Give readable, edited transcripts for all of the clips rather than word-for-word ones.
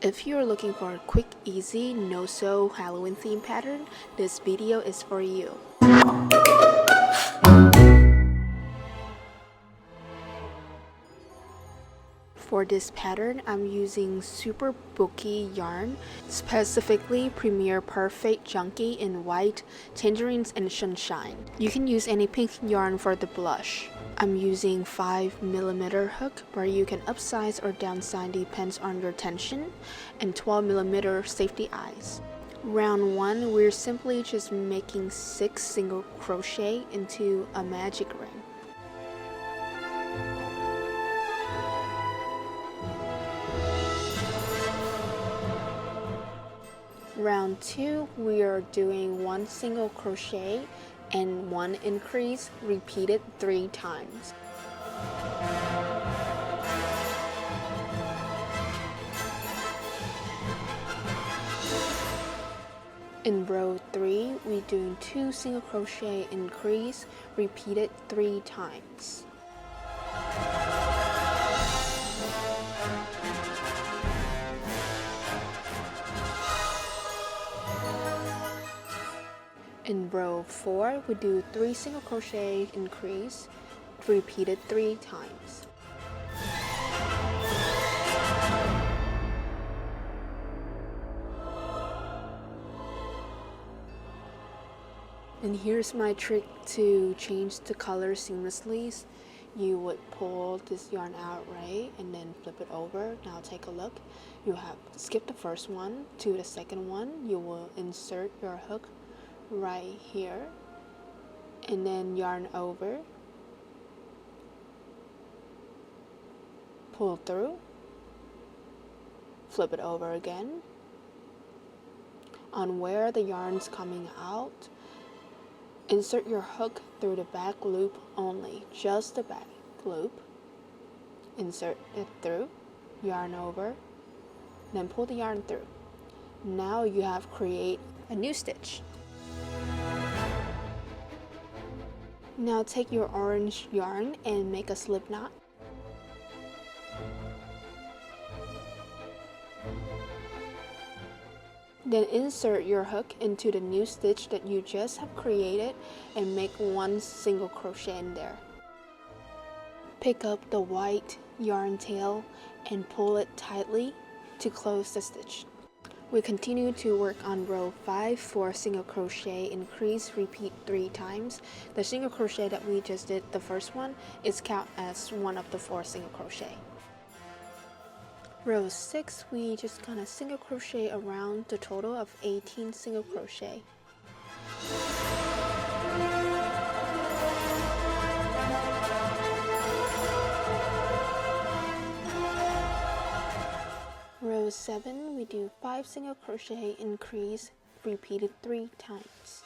If you're looking for a quick, easy, no-sew Halloween theme pattern, this video is for you. For this pattern, I'm using Super Bookie yarn, specifically Premier Perfect Junkie in white, tangerines, and sunshine. You can use any pink yarn for the blush. I'm using 5mm hook, where you can upsize or downsize depends on your tension, and 12mm safety eyes. Round 1, we're simply just making 6 single crochet into a magic ring. Round 2, we are doing 1 single crochet and 1 increase, repeated 3 times. In row 3, we're doing 2 single crochet increase, repeated 3 times. In row 4, we do 3 single crochet increase, repeated 3 times. And here's my trick to change the color seamlessly. You would pull this yarn out, right, and then flip it over. Now take a look. You have skip the first one to the second one. You will insert your hook right here and then yarn over, pull through, flip it over again. On where the yarn's coming out, insert your hook through the back loop only, just the back loop. Insert it through, yarn over, then pull the yarn through. Now you have created a new stitch. Now take your orange yarn and make a slip knot. Then insert your hook into the new stitch that you just have created and make 1 single crochet in there. Pick up the white yarn tail and pull it tightly to close the stitch. We continue to work on row 5 for single crochet increase, repeat 3 times. The single crochet that we just did, the first one, is count as one of the 4 single crochet. Row 6, we just gonna single crochet around the total of 18 single crochet. Row 7, we do 5 single crochet increase, repeated 3 times.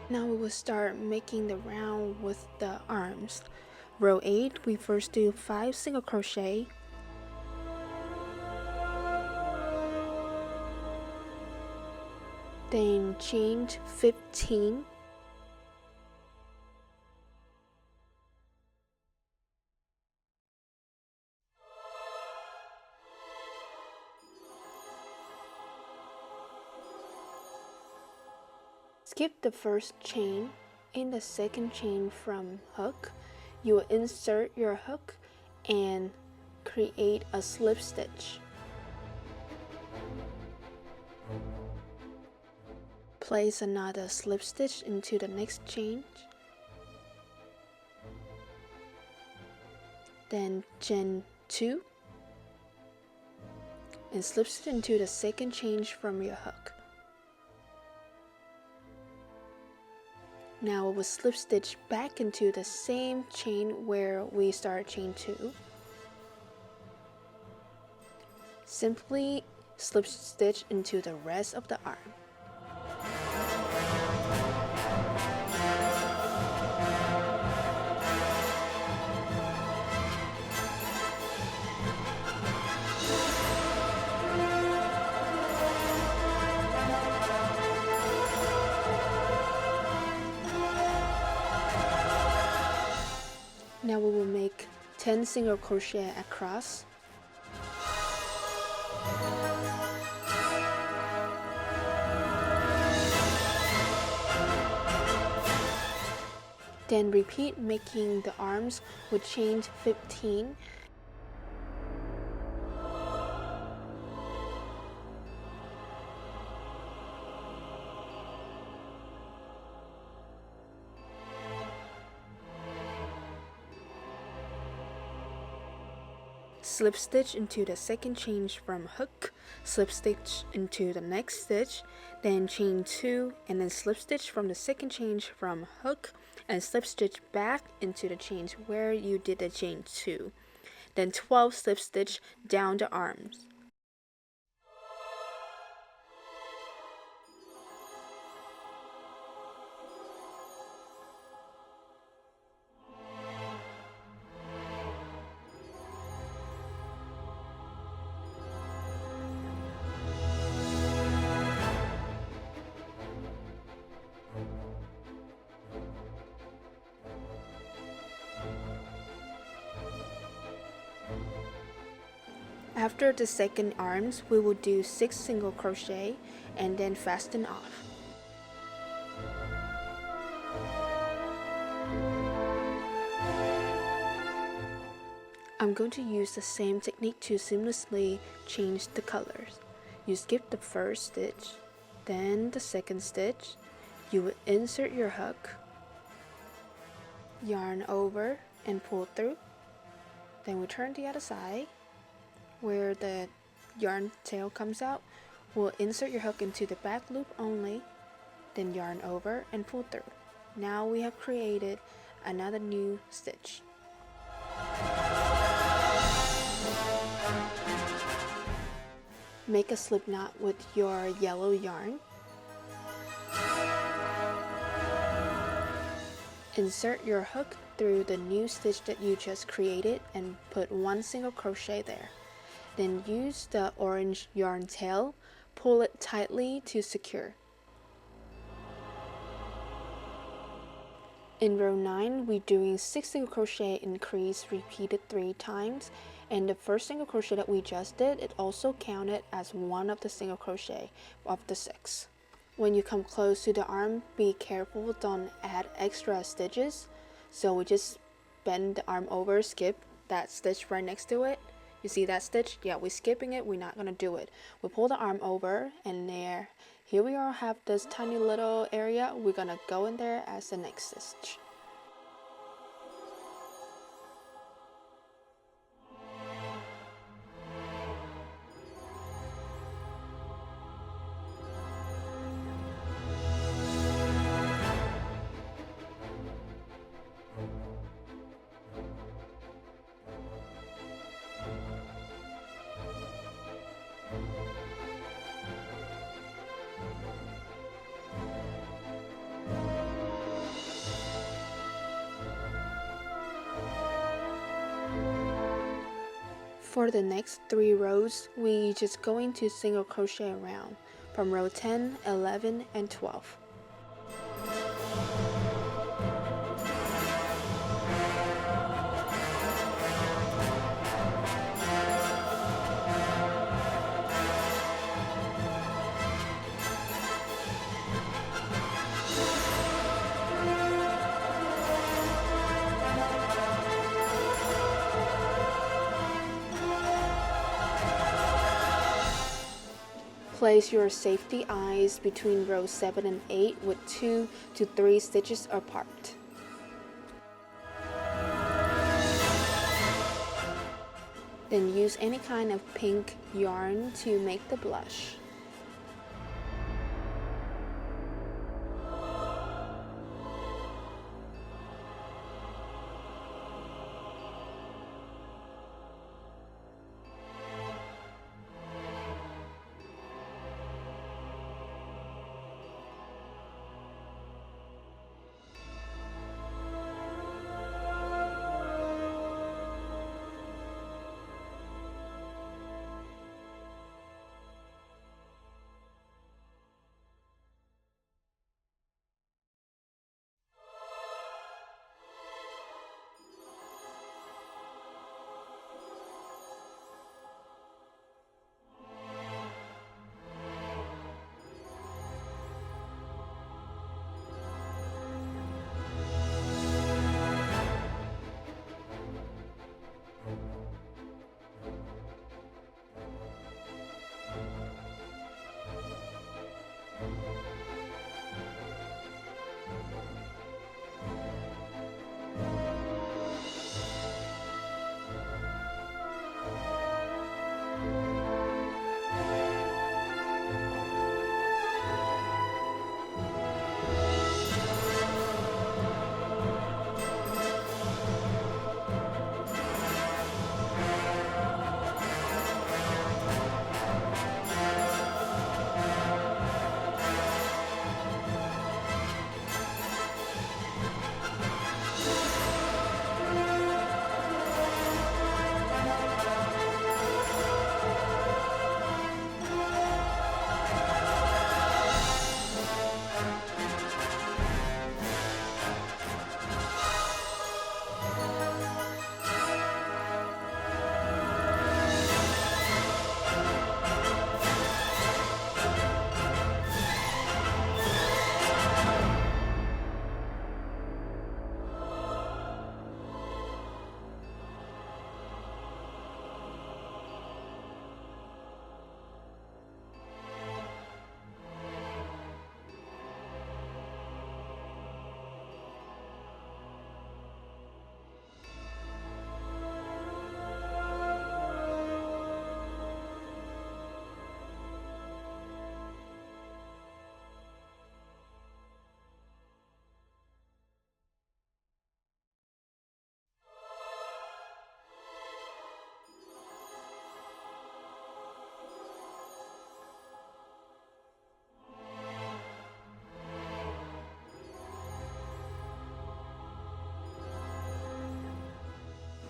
Now we will start making the round with the arms. Row 8, we first do 5 single crochet, then chain 15, skip the first chain. In the second chain from hook, you will insert your hook and create a slip stitch. Place another slip stitch into the next chain, then chain 2 and slip stitch into the second chain from your hook. Now we will slip stitch back into the same chain where we started chain 2. Simply slip stitch into the rest of the arm. 10 single crochet across. Then repeat making the arms with chain 15. Slip stitch into the second chain from hook, slip stitch into the next stitch, then chain 2 and then slip stitch from the second chain from hook and slip stitch back into the chains where you did the chain 2. Then 12 slip stitch down the arms. After the second arms, we will do 6 single crochet and then fasten off. I'm going to use the same technique to seamlessly change the colors. You skip the first stitch, then the second stitch. You will insert your hook, yarn over and pull through. Then we turn the other side. Where the yarn tail comes out, we'll insert your hook into the back loop only, then yarn over and pull through. Now we have created another new stitch. Make a slip knot with your yellow yarn. Insert your hook through the new stitch that you just created and put 1 single crochet there. Then use the orange yarn tail, pull it tightly to secure. In row 9, we're doing 6 single crochet increase repeated 3 times, and the first single crochet that we just did, it also counted as one of the single crochet of the 6. When you come close to the arm, be careful, don't add extra stitches. So we just bend the arm over, skip that stitch right next to it. You see that stitch? Yeah, we're skipping it, we're not gonna do it. We pull the arm over and there, here we are, have this tiny little area. We're gonna go in there as the next stitch. For the next 3 rows, we just going to single crochet around from row 10, 11, and 12. Place your safety eyes between rows 7 and 8 with 2 to 3 stitches apart. Then use any kind of pink yarn to make the blush.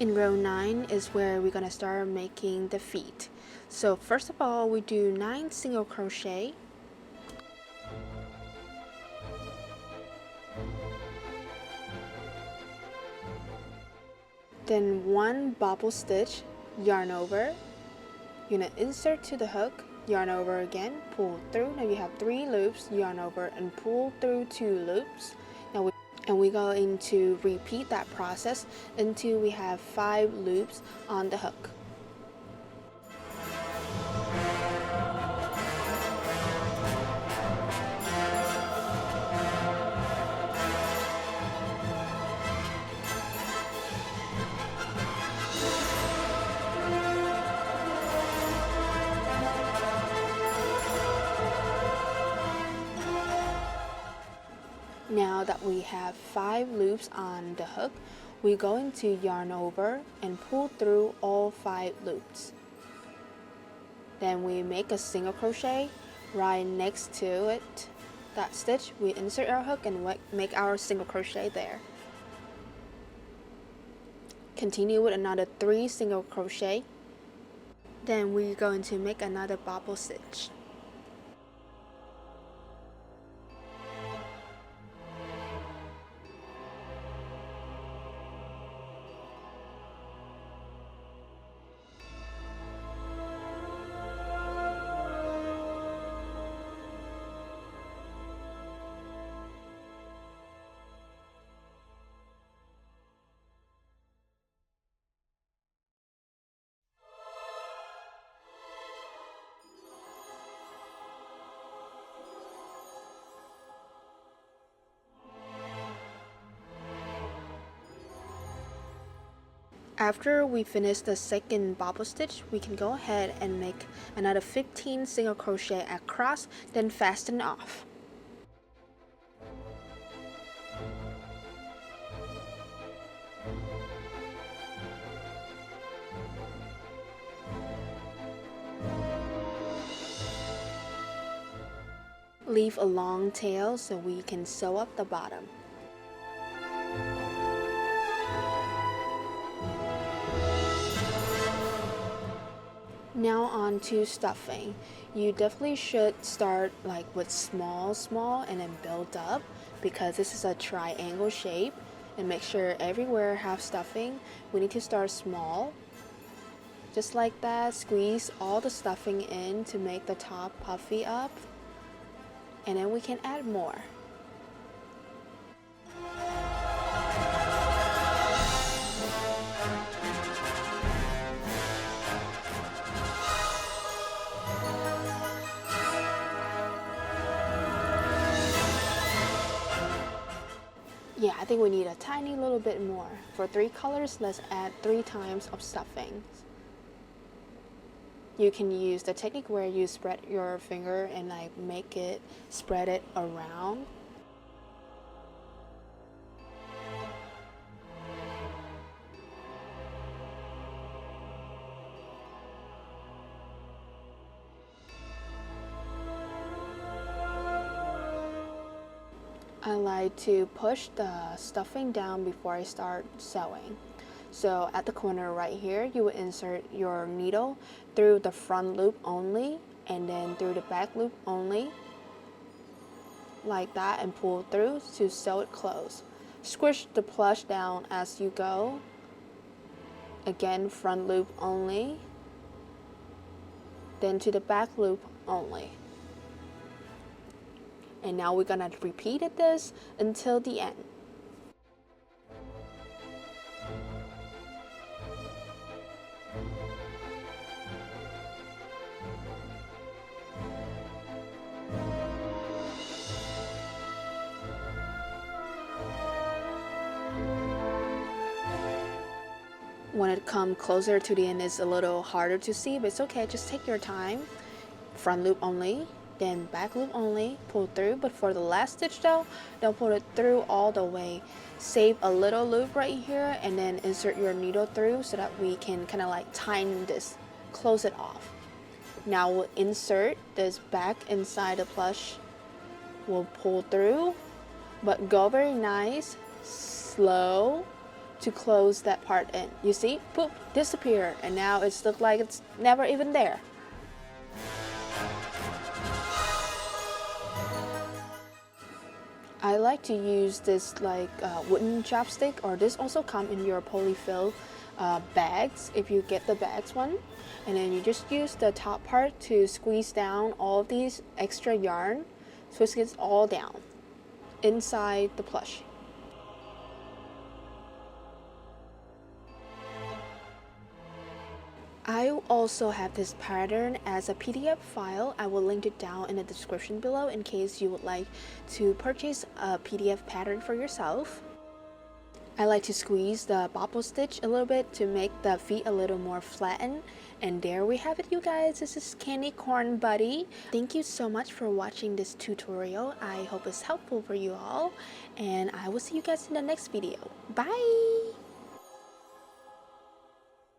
In row 9 is where we're gonna start making the feet. So first of all, we do 9 single crochet. Then 1 bobble stitch, yarn over. You're gonna insert to the hook, yarn over again, pull through. Now you have 3 loops, yarn over and pull through 2 loops. And we're going to repeat that process until we have 5 loops on the hook. Now that we have 5 loops on the hook, we're going to yarn over and pull through all 5 loops. Then we make a single crochet right next to it. That stitch, we insert our hook and make our single crochet there. Continue with another 3 single crochet. Then we're going to make another bobble stitch. After we finish the second bobble stitch, we can go ahead and make another 15 single crochet across, then fasten off. Leave a long tail so we can sew up the bottom. Now on to stuffing. You definitely should start like with small and then build up, because this is a triangle shape, and make sure everywhere have stuffing. We need to start small. Just like that, squeeze all the stuffing in to make the top puffy up, and then we can add more. Yeah, I think we need a tiny little bit more. For 3 colors, let's add 3 times of stuffing. You can use the technique where you spread your finger and like make it, spread it around. I like to push the stuffing down before I start sewing. So at the corner right here, you will insert your needle through the front loop only, and then through the back loop only, like that, and pull through to sew it closed. Squish the plush down as you go. Again, front loop only, then to the back loop only. And now we're gonna repeat this until the end. When it comes closer to the end, it's a little harder to see, but it's okay, just take your time. Front loop only, then back loop only, pull through. But for the last stitch though, don't pull it through all the way. Save a little loop right here and then insert your needle through so that we can kind of like tighten this, close it off. Now we'll insert this back inside the plush. We'll pull through, but go very nice, slow, to close that part in. You see? Poop, disappear, and now it's look like it's never even there. I like to use this like wooden chopstick, or this also come in your polyfill bags if you get the bags one. And then you just use the top part to squeeze down all of these extra yarn, squeeze it all down inside the plush. I also have this pattern as a PDF file. I will link it down in the description below in case you would like to purchase a PDF pattern for yourself. I like to squeeze the bobble stitch a little bit to make the feet a little more flattened. And there we have it, you guys. This is Candy Corn Buddy. Thank you so much for watching this tutorial. I hope it's helpful for you all. And I will see you guys in the next video. Bye!